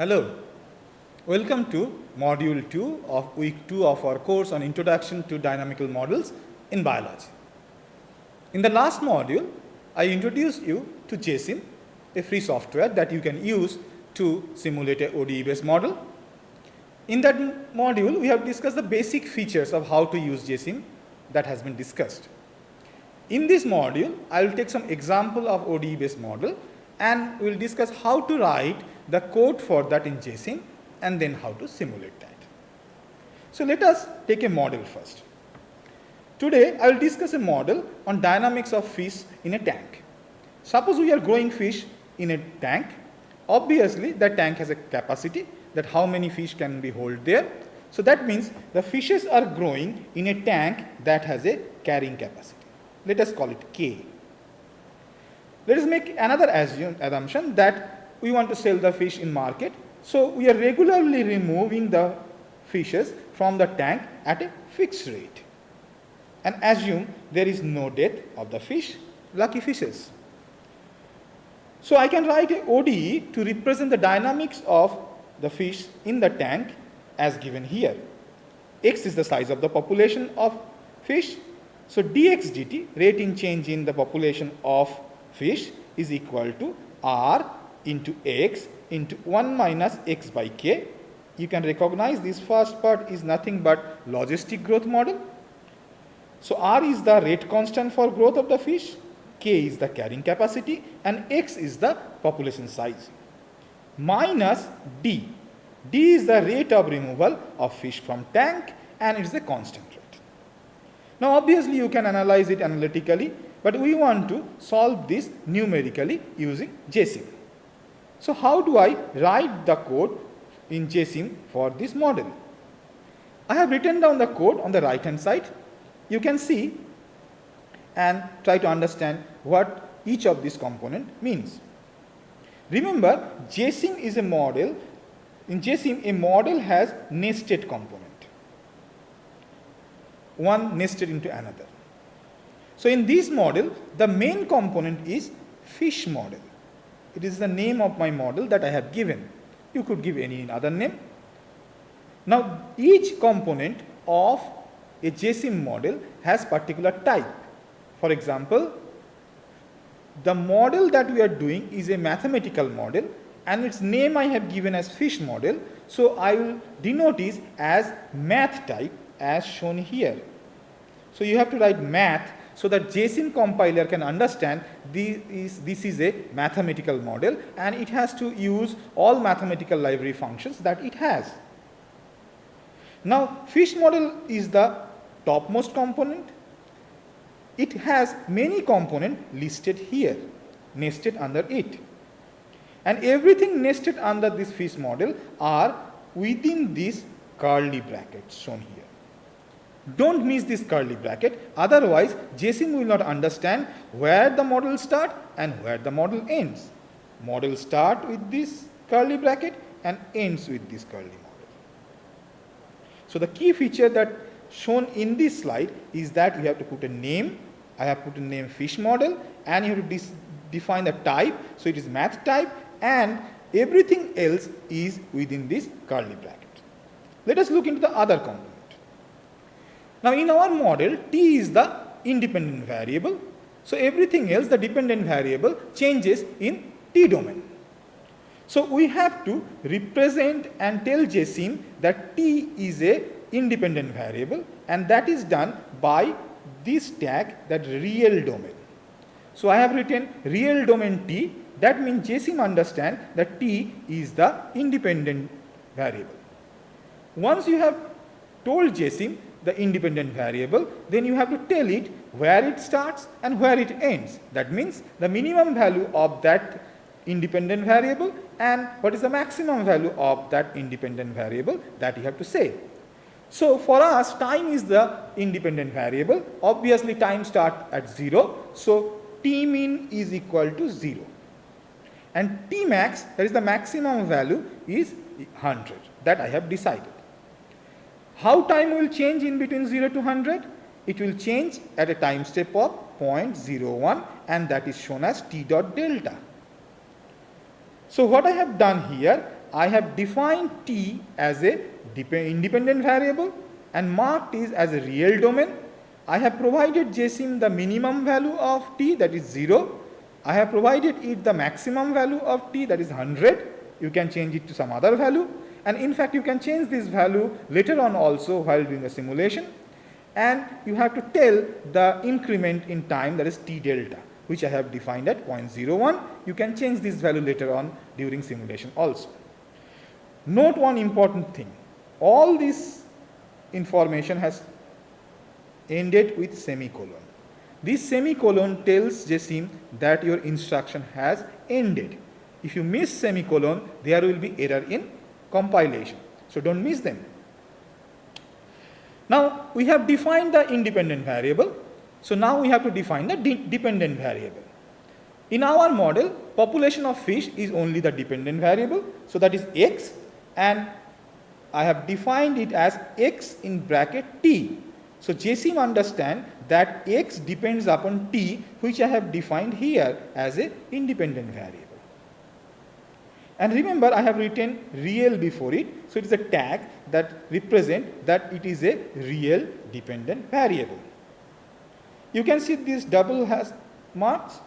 Hello, welcome to Module 2 of Week 2 of our course on Introduction to Dynamical Models in Biology. In the last module, I introduced you to JSim, a free software that you can use to simulate a ODE-based model. In that module, we have discussed the basic features of how to use JSim that has been discussed. In this module, I will take some example of ODE-based model and we will discuss how to write the code for that in JSim and then how to simulate that. So let us take a model first. Today, I will discuss a model on dynamics of fish in a tank. Suppose we are growing fish in a tank. Obviously, that tank has a capacity that how many fish can be held there. So that means the fishes are growing in a tank that has a carrying capacity. Let us call it K. Let us make another assumption that we want to sell the fish in market. So we are regularly removing the fishes from the tank at a fixed rate. And assume there is no death of the fish, lucky fishes. So I can write a ODE to represent the dynamics of the fish in the tank as given here. X is the size of the population of fish. So dx dt, rate in change in the population of fish, is equal to r into x into 1 minus x by k. You can recognize this first part is nothing but logistic growth model. So r is the rate constant for growth of the fish, k is the carrying capacity, and x is the population size. Minus d. D is the rate of removal of fish from tank and it is a constant rate. Now obviously you can analyze it analytically, but we want to solve this numerically using JSim. So how do I write the code in JSim for this model? I have written down the code on the right hand side. You can see and try to understand what each of these component means. Remember, JSim is a model. In JSim, a model has nested component. One nested into another. So in this model, the main component is fish model. It is the name of my model that I have given. You could give any other name. Now each component of a JSim model has particular type. For example, the model that we are doing is a mathematical model and its name I have given as fish model. So I will denote it as math type as shown here. So you have to write math so that JSim compiler can understand this is a mathematical model and it has to use all mathematical library functions that it has. Now fish model is the topmost component. It has many components listed here, nested under it. And everything nested under this fish model are within this curly brackets shown here. Don't miss this curly bracket, otherwise JSim will not understand where the model starts and where the model ends. Model starts with this curly bracket and ends with this curly model. So the key feature that shown in this slide is that you have to put a name. I have put a name fish model and you have to define the type. So it is math type and everything else is within this curly bracket. Let us look into the other component. Now in our model, t is the independent variable. So everything else, the dependent variable, changes in t domain. So we have to represent and tell JSim that t is a independent variable and that is done by this tag, that real domain. So I have written real domain t. That means JSim understand that t is the independent variable. Once you have told JSim the independent variable, then you have to tell it where it starts and where it ends. That means the minimum value of that independent variable and what is the maximum value of that independent variable that you have to say. So for us, time is the independent variable. Obviously time starts at 0. So t min is equal to 0. And t max, that is the maximum value, is 100. That I have decided. How time will change in between 0 to 100? It will change at a time step of 0.01 and that is shown as t dot delta. So what I have done here, I have defined t as a independent variable and marked it as a real domain. I have provided JSim the minimum value of t, that is 0. I have provided it the maximum value of t, that is 100. You can change it to some other value. And in fact, you can change this value later on also while doing the simulation. And you have to tell the increment in time, that is t delta, which I have defined at 0.01. You can change this value later on during simulation also. Note one important thing. All this information has ended with semicolon. This semicolon tells JSim that your instruction has ended. If you miss semicolon, there will be error in compilation. So don't miss them. Now we have defined the independent variable. So now we have to define the dependent variable. In our model, population of fish is only the dependent variable. So that is x, and I have defined it as x in bracket t. So JSim understand that x depends upon t, which I have defined here as a independent variable. And remember, I have written real before it, so it is a tag that represents that it is a real dependent variable. You can see these double hash marks.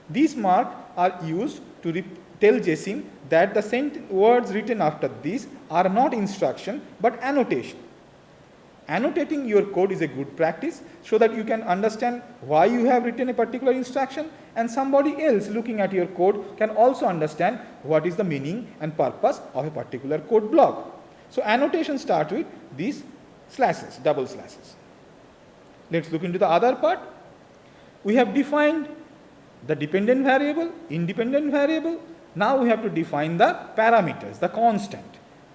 These marks are used to tell JSim that the words written after this are not instruction but annotation. Annotating your code is a good practice so that you can understand why you have written a particular instruction, and somebody else looking at your code can also understand what is the meaning and purpose of a particular code block. So annotation starts with these slashes, double slashes. Let's look into the other part. We have defined the dependent variable, independent variable. Now we have to define the parameters, the constant.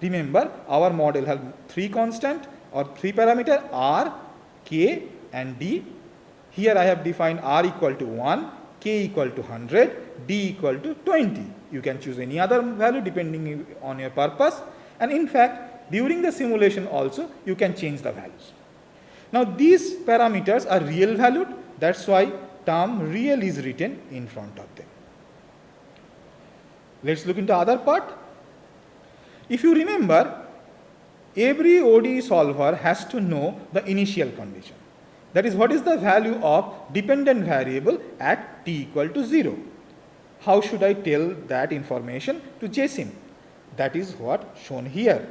Remember, our model has 3 constants or 3 parameters, r, k and d. Here I have defined r equal to 1, k equal to 100, d equal to 20. You can choose any other value depending on your purpose. And in fact, during the simulation also, you can change the values. Now these parameters are real valued. That's why term real is written in front of them. Let's look into other part. If you remember, every ODE solver has to know the initial condition. That is, what is the value of dependent variable at t equal to 0. How should I tell that information to JSim? That is what shown here.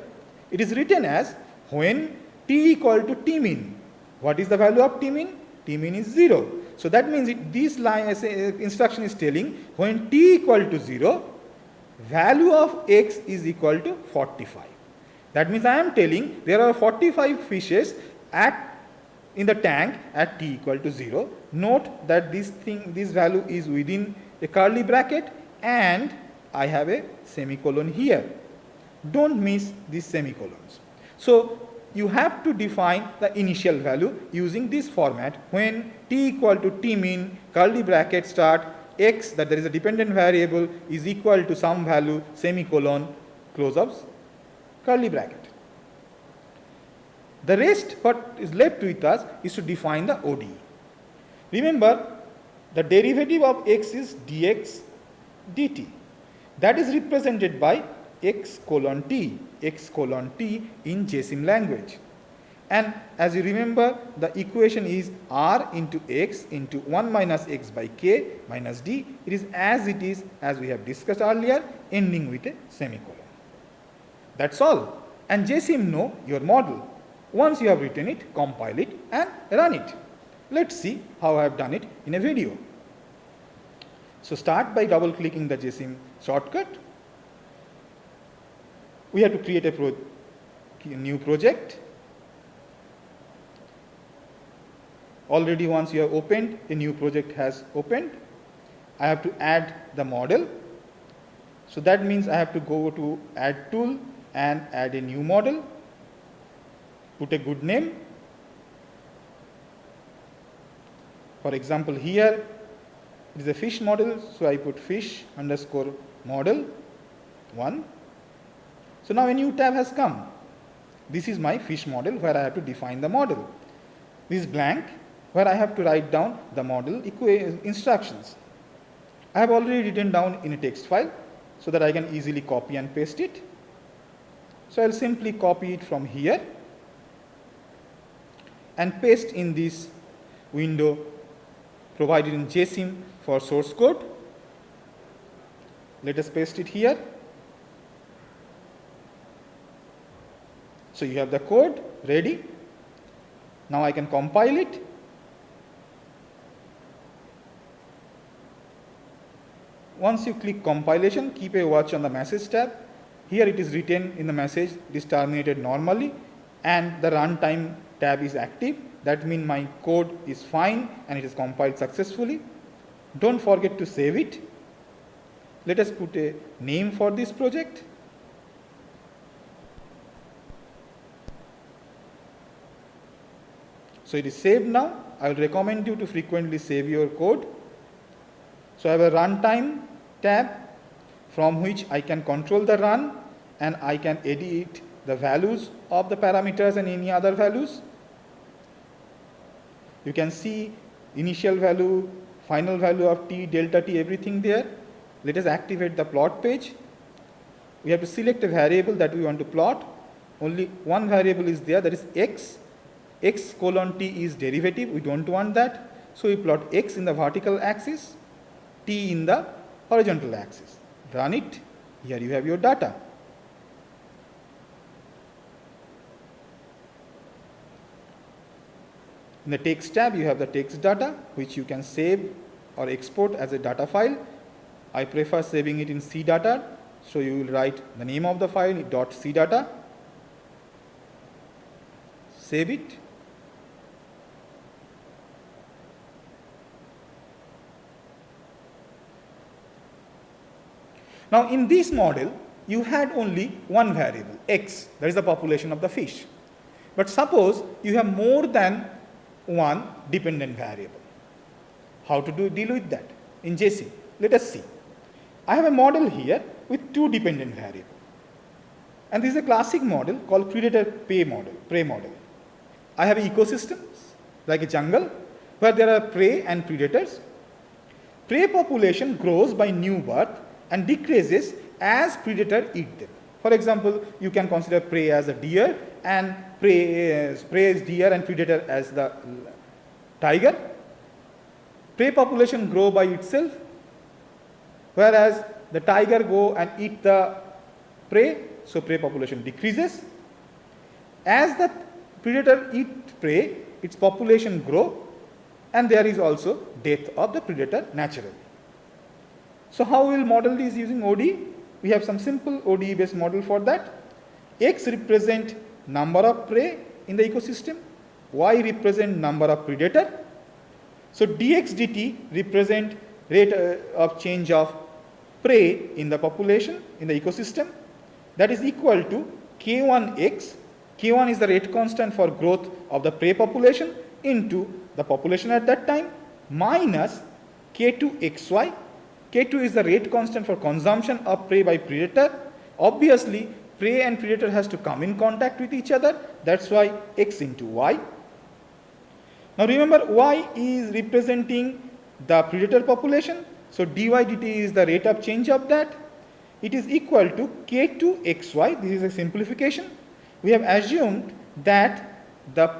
It is written as when t equal to t min. What is the value of t min? T min is 0. So that means this line instruction is telling when t equal to 0, value of x is equal to 45. That means I am telling there are 45 fishes in the tank at t equal to 0. Note that this value is within a curly bracket and I have a semicolon here. Don't miss these semicolons. So you have to define the initial value using this format. When t equal to t min, curly bracket start, x, that there is a dependent variable, is equal to some value, semicolon, close ups, curly bracket. The rest, what is left with us, is to define the ODE. Remember, the derivative of x is dx dt. That is represented by x colon t in JSim language. And as you remember, the equation is r into x into 1 minus x by k minus d. It is, as we have discussed earlier, ending with a semicolon. That's all. And JSim know your model. Once you have written it, compile it and run it. Let's see how I have done it in a video. So start by double clicking the JSim shortcut. We have to create a new project. Already once you have opened, a new project has opened. I have to add the model. So that means I have to go to add tool and add a new model. Put a good name. For example, here it is a fish model, so I put fish underscore model 1. So now a new tab has come. This is my fish model where I have to define the model. This is blank where I have to write down the model instructions. I have already written down in a text file so that I can easily copy and paste it. So I'll simply copy it from here and paste in this window provided in JSim for source code. Let us paste it here. So you have the code ready. Now I can compile it. Once you click compilation, keep a watch on the message tab. Here it is written in the message, it is terminated normally, and the runtime tab is active. That means my code is fine and it is compiled successfully. Don't forget to save it. Let us put a name for this project. So it is saved now. I will recommend you to frequently save your code. So I have a runtime tab from which I can control the run and I can edit the values of the parameters and any other values. You can see initial value, final value of t, delta t, everything there. Let us activate the plot page. We have to select a variable that we want to plot. Only one variable is there, that is x. X colon t is derivative, we don't want that. So we plot x in the vertical axis, t in the horizontal axis. Run it. Here you have your data. In the text tab, you have the text data, which you can save or export as a data file. I prefer saving it in C data, so you will write the name of the file, .cdata. Save it. Now in this model, you had only one variable, x, that is the population of the fish. But suppose you have more than one dependent variable. How to deal with that in JSim? Let us see. I have a model here with two dependent variables. And this is a classic model called predator-prey model. I have ecosystems like a jungle where there are prey and predators. Prey population grows by new birth and decreases as predator eat them. For example, you can consider prey as a deer and prey is deer and predator as the tiger. Prey population grow by itself, whereas the tiger go and eat the prey, so prey population decreases. As the predator eat prey, its population grow, and there is also death of the predator naturally. So how we will model this using ODE? We have some simple ODE-based model for that. X represent number of prey in the ecosystem, Y represent number of predator. So dx dt represent rate of change of prey in the population in the ecosystem. That is equal to k1x. K1 is the rate constant for growth of the prey population into the population at that time, minus k2xy. K2 is the rate constant for consumption of prey by predator. Obviously, prey and predator has to come in contact with each other. That's why x into y. Now remember, y is representing the predator population. So dy dt is the rate of change of that. It is equal to k2xy. This is a simplification. We have assumed that the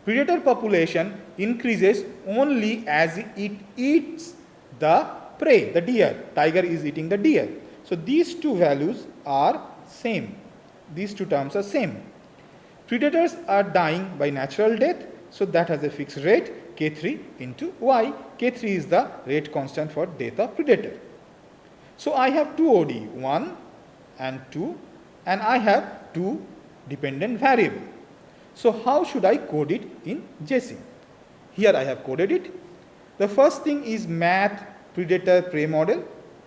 predator population increases only as it eats the prey, the deer. Tiger is eating the deer. So these two values are same. These two terms are same. Predators are dying by natural death, so that has a fixed rate, k3 into y. K3 is the rate constant for death of predator. So I have two ODE, 1 and 2, and I have two dependent variable. So how should I code it in JSim? Here I have coded it. The first thing is math predator prey model.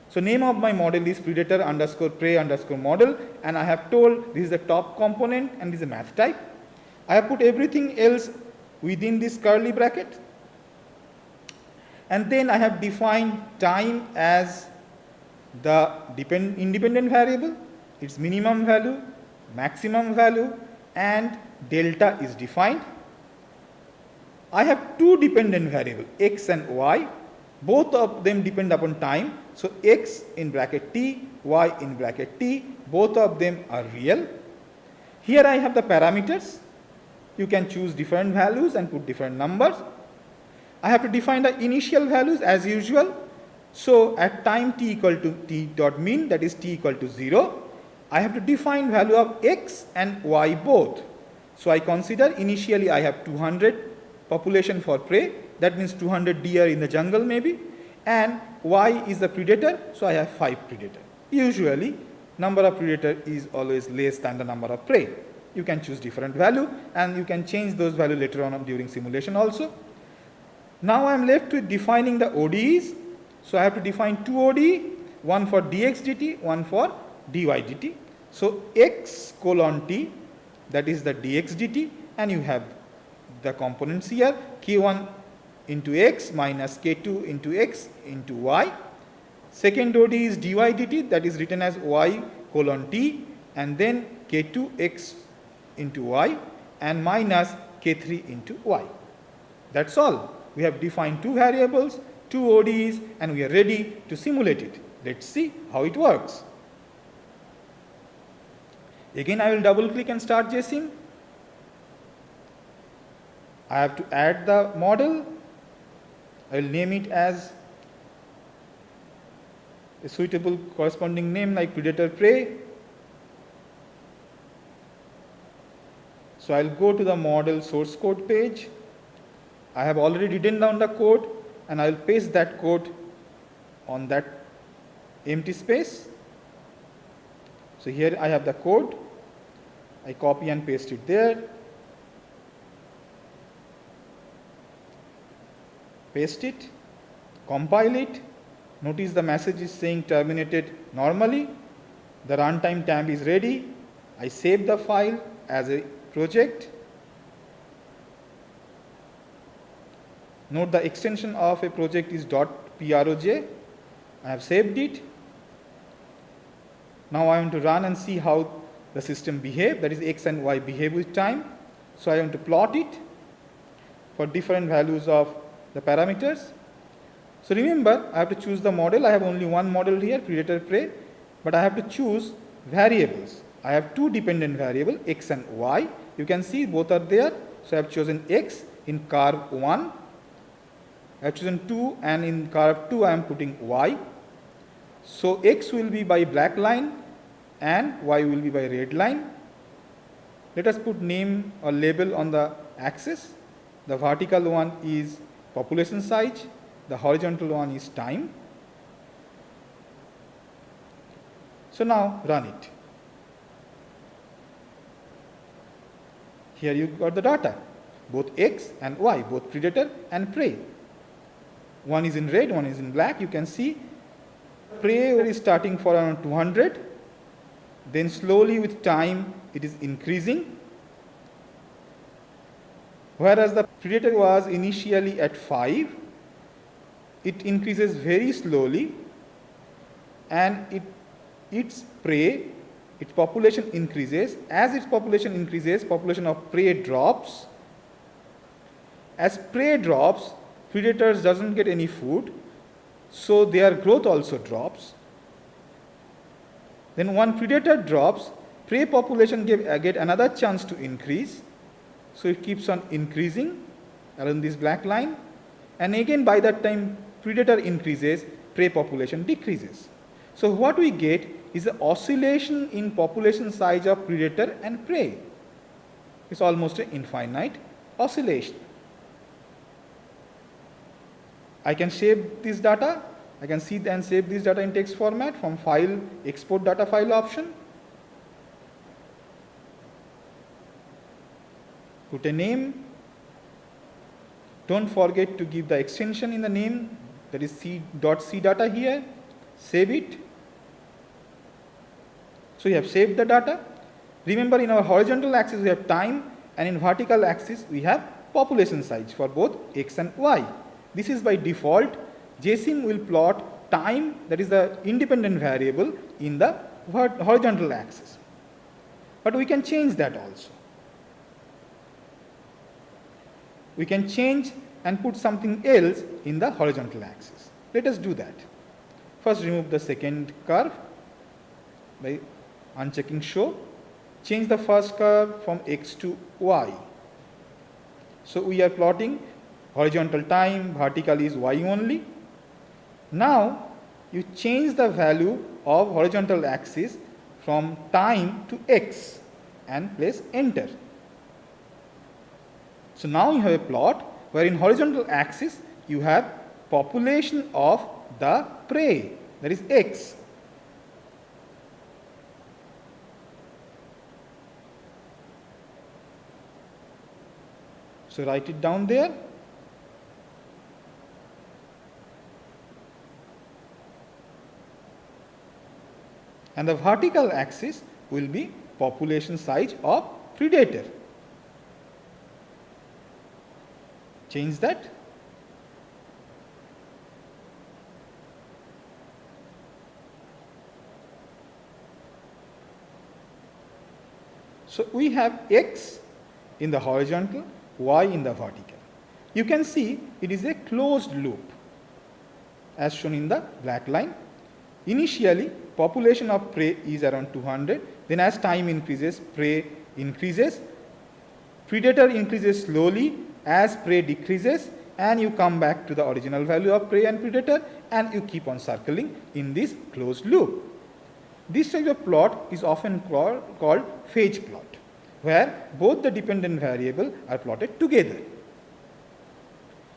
So name of my model is predator underscore prey underscore model, and I have told this is the top component and this is a math type. I have put everything else within this curly bracket, and then I have defined time as the independent variable, its minimum value, maximum value, and delta is defined. I have two dependent variables, x and y. Both of them depend upon time. So x in bracket t, y in bracket t, both of them are real. Here I have the parameters. You can choose different values and put different numbers. I have to define the initial values as usual. So at time t equal to t dot mean, that is t equal to 0, I have to define value of x and y both. So I consider initially I have 200 population for prey, that means 200 deer in the jungle maybe, and y is the predator, so I have 5 predator. Usually number of predator is always less than the number of prey. You can choose different value and you can change those value later on during simulation also. Now I am left with defining the ODEs. So I have to define 2 ODE, one for dx dt, one for dy dt. So x colon t, that is the dx dt, and you have the components here, k1 into x minus k2 into x into y. Second ODE is dy dt, that is written as y colon t, and then k2 x into y and minus k3 into y. That's all. We have defined 2 variables, 2 ODEs, and we are ready to simulate it. Let's see how it works. Again, I will double click and start JSim. I have to add the model. I will name it as a suitable corresponding name like predator prey. So I will go to the model source code page. I have already written down the code and I will paste that code on that empty space. So here I have the code. I copy and paste it there. Paste it, compile it. Notice the message is saying terminated normally. The runtime tab is ready. I save the file as a project. Note the extension of a project is .proj. I have saved it. Now I want to run and see how the system behave, that is x and y behave with time. So I want to plot it for different values of the parameters. So remember, I have to choose the model. I have only one model here, predator prey, but I have to choose variables. I have 2 dependent variables, x and y. You can see both are there. So I have chosen x in curve 1. I have chosen 2, and in curve 2 I am putting y. So x will be by black line and y will be by red line. Let us put name or label on the axis. The vertical one is population size, the horizontal one is time. So now run it. Here you got the data, both x and y, both predator and prey. One is in red, one is in black. You can see prey is starting for around 200. Then slowly with time it is increasing. Whereas the predator was initially at 5, it increases very slowly, and its prey, its population increases. As its population increases, population of prey drops. As prey drops, predators doesn't get any food, so their growth also drops. Then one predator drops, prey population get another chance to increase. So it keeps on increasing along this black line, and again by that time predator increases, prey population decreases. So what we get is the oscillation in population size of predator and prey. It's almost an infinite oscillation. I can save this data. I can see and save this data in text format from file, export data file option. Put a name. Don't forget to give the extension in the name, that is c data here. Save it. So you have saved the data. Remember, in our horizontal axis we have time, and in vertical axis we have population size for both x and y. This is by default. JSim will plot time, that is the independent variable, in the horizontal axis. But we can change that also. We can change and put something else in the horizontal axis. Let us do that. First remove the second curve by unchecking show. change the first curve from x to y. So we are plotting horizontal time, vertical is y only. Now you change the value of horizontal axis from time to x and press enter. So now you have a plot where in horizontal axis you have population of the prey, that is x. So write it down there. And the vertical axis will be population size of predator. Change that. So we have x in the horizontal, y in the vertical. You can see it is a closed loop as shown in the black line. Initially, population of prey is around 200, then as time increases, prey increases, predator increases slowly as prey decreases, and you come back to the original value of prey and predator, and you keep on circling in this closed loop. This type of plot is often called phase plot, where both the dependent variables are plotted together.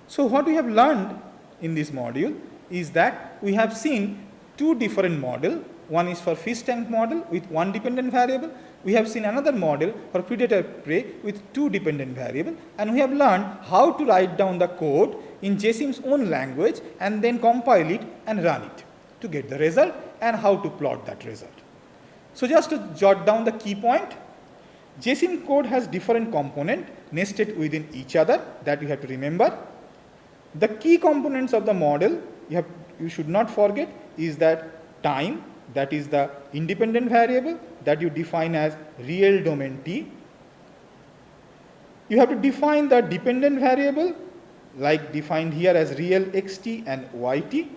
So what we have learned in this module is that we have seen two different models. One is for fish tank model with one dependent variable. We have seen another model for predator prey with two dependent variables, and we have learned how to write down the code in JSim's own language and then compile it and run it to get the result and how to plot that result. So just to jot down the key point, JSim code has different components nested within each other that you have to remember. The key components of the model you should not forget is that time, that is the independent variable that you define as real domain T. You have to define the dependent variable like defined here as real xt and yt.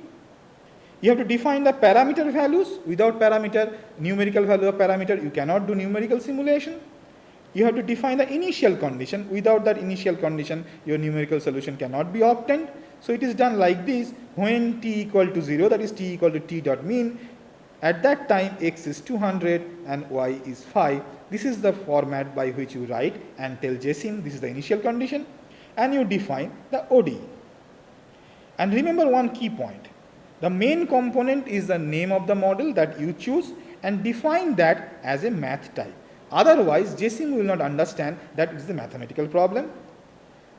You have to define the parameter values. Without parameter, numerical value of parameter, you cannot do numerical simulation. You have to define the initial condition. Without that initial condition, your numerical solution cannot be obtained. So it is done like this: when t equal to 0, that is t equal to t dot mean, at that time x is 200 and y is 5. This is the format by which you write and tell JSim this is the initial condition, and you define the ODE. And remember one key point: the main component is the name of the model that you choose, and define that as a math type. Otherwise, JSim will not understand that it is a mathematical problem.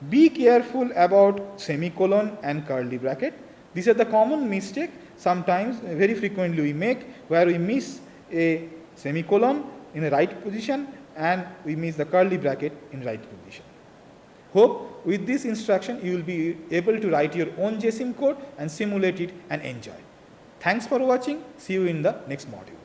Be careful about semicolon and curly bracket. These are the common mistake sometimes, very frequently we make, where we miss a semicolon in the right position and we miss the curly bracket in right position. Hope with this instruction you will be able to write your own JSim code and simulate it and enjoy. Thanks for watching. See you in the next module.